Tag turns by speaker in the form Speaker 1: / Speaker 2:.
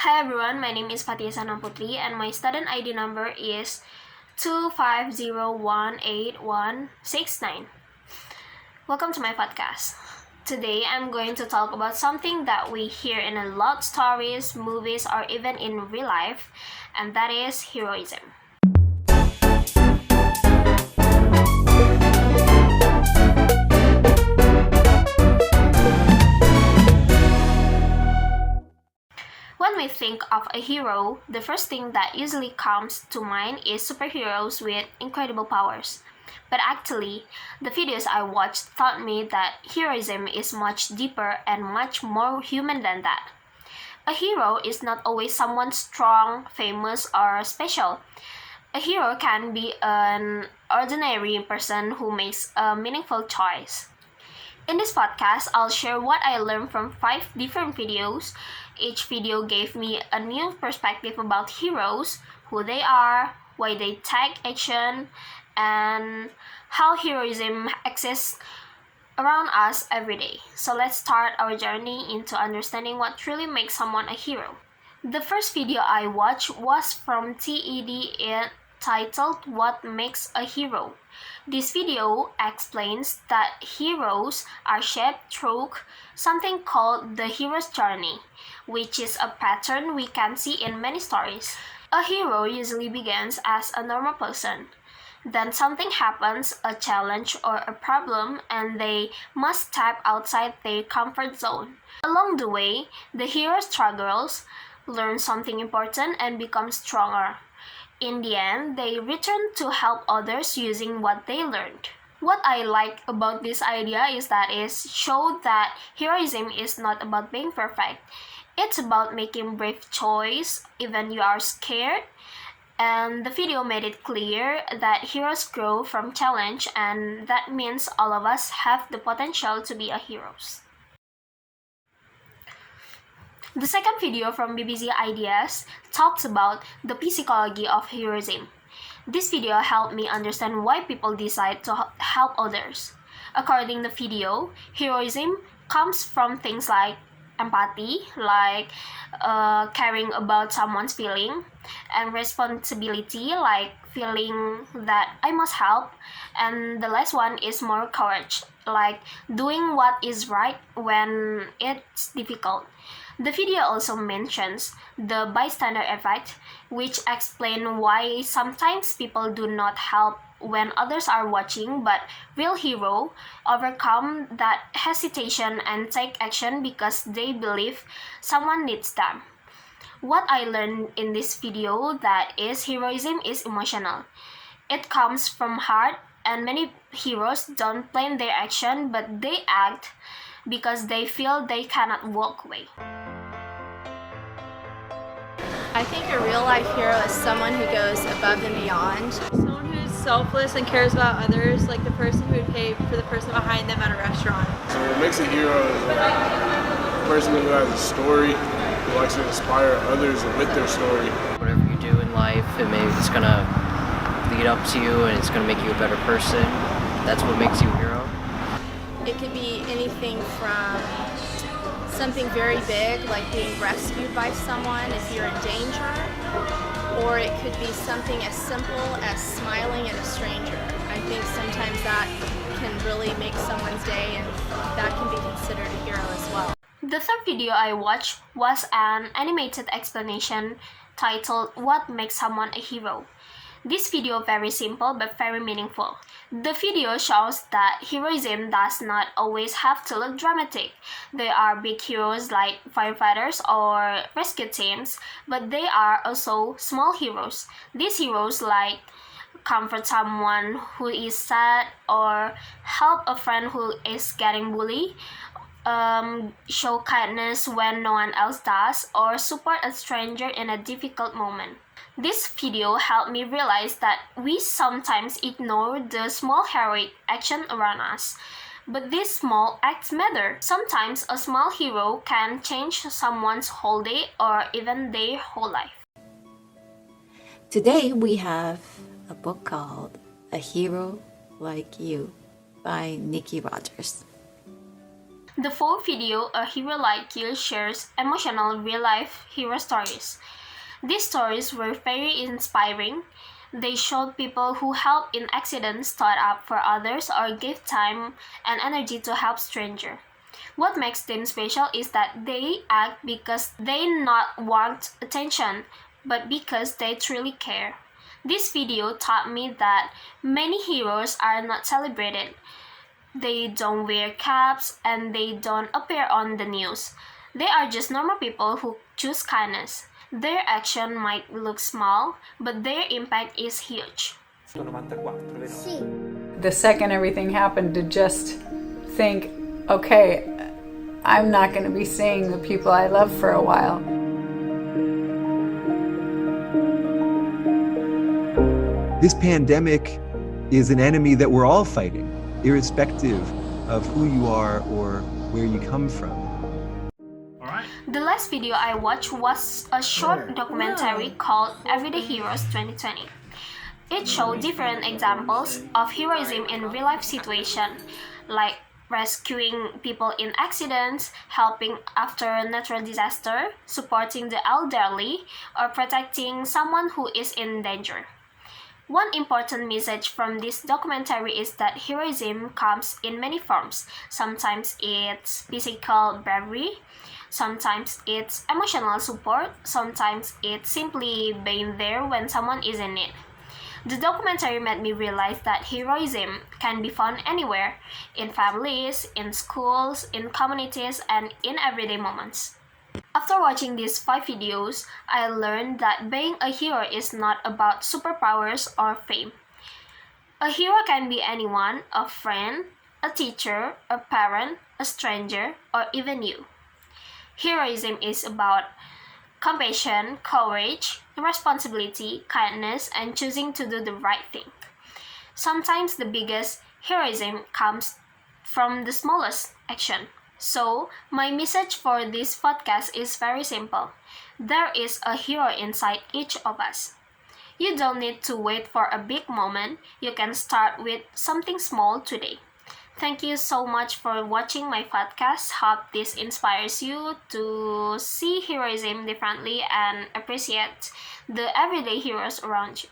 Speaker 1: Hi everyone, my name is Fathiah Putri and my student ID number is 250181169. Welcome to my podcast. Today I'm going to talk about something that we hear in a lot of stories, movies, or even in real life, and that is heroism. When we think of a hero, the first thing that usually comes to mind is superheroes with incredible powers. But actually, the videos I watched taught me that heroism is much deeper and much more human than that. A hero is not always someone strong, famous, or special. A hero can be an ordinary person who makes a meaningful choice. In this podcast, I'll share what I learned from 5 different videos. Each video gave me a new perspective about heroes, who they are, why they take action, and how heroism exists around us every day. So let's start our journey into understanding what truly makes someone a hero. The first video I watched was from TED titled What Makes a Hero. This video explains that heroes are shaped through something called the hero's journey, which is a pattern we can see in many stories. A hero usually begins as a normal person. Then something happens, a challenge or a problem, and they must step outside their comfort zone. Along the way, the hero struggles, learns something important, and becomes stronger. In the end, they return to help others using what they learned. What I like about this idea is that it showed that heroism is not about being perfect. It's about making brave choice even you are scared. And the video made it clear that heroes grow from challenge, and that means all of us have the potential to be a heroes. The second video from BBC Ideas talks about the psychology of heroism. This video helped me understand why people decide to help others. According to the video, heroism comes from things like empathy, like caring about someone's feeling, and responsibility, like feeling that I must help, and the last one is more courage, like doing what is right when it's difficult. The video also mentions the bystander effect, which explains why sometimes people do not help when others are watching, but real heroes overcome that hesitation and take action because they believe someone needs them. What I learned in this video that is heroism is emotional. It comes from heart, and many heroes don't plan their action, but they act because they feel they cannot walk away.
Speaker 2: I think a real-life hero is someone who goes above and beyond.
Speaker 3: Someone who's selfless and cares about others, like the person who would pay for the person behind them at a restaurant.
Speaker 4: So what makes a hero is a person who has a story, who likes to inspire others with their story.
Speaker 5: Whatever you do in life, it's gonna lead up to you and it's gonna make you a better person. That's what makes you a hero.
Speaker 2: It could be anything from something very big, like being rescued by someone if you're in danger, or it could be something as simple as smiling at a stranger. I think sometimes that can really make someone's day, and that can be considered a hero as well.
Speaker 1: The third video I watched was an animated explanation titled What Makes Someone a Hero. This video very simple but very meaningful. The video shows that heroism does not always have to look dramatic. There are big heroes like firefighters or rescue teams, but they are also small heroes. These heroes like comfort someone who is sad or help a friend who is getting bullied, show kindness when no one else does, or support a stranger in a difficult moment. This video helped me realize that we sometimes ignore the small heroic action around us. But these small acts matter. Sometimes a small hero can change someone's whole day or even their whole life.
Speaker 6: Today we have a book called A Hero Like You by Nikki Rogers.
Speaker 1: The full video, A Hero Like You, shares emotional real-life hero stories. These stories were very inspiring. They showed people who help in accidents, stood up for others, or gave time and energy to help strangers. What makes them special is that they act because they not want attention, but because they truly care. This video taught me that many heroes are not celebrated. They don't wear caps and they don't appear on the news. They are just normal people who choose kindness. Their action might look small, but their impact is huge.
Speaker 7: The second everything happened, to just think, okay, I'm not going to be seeing the people I love for a while.
Speaker 8: This pandemic is an enemy that we're all fighting, irrespective of who you are or where you come from.
Speaker 1: The last video I watched was a short documentary called Everyday Heroes 2020. It showed different examples of heroism in real-life situations, like rescuing people in accidents, helping after a natural disaster, supporting the elderly, or protecting someone who is in danger. One important message from this documentary is that heroism comes in many forms. Sometimes it's physical bravery, sometimes it's emotional support, sometimes it's simply being there when someone is in need. The documentary made me realize that heroism can be found anywhere, in families, in schools, in communities, and in everyday moments. After watching these 5 videos, I learned that being a hero is not about superpowers or fame. A hero can be anyone, a friend, a teacher, a parent, a stranger, or even you. Heroism is about compassion, courage, responsibility, kindness, and choosing to do the right thing. Sometimes the biggest heroism comes from the smallest action. So, my message for this podcast is very simple. There is a hero inside each of us. You don't need to wait for a big moment. You can start with something small today. Thank you so much for watching my podcast. Hope this inspires you to see heroism differently and appreciate the everyday heroes around you.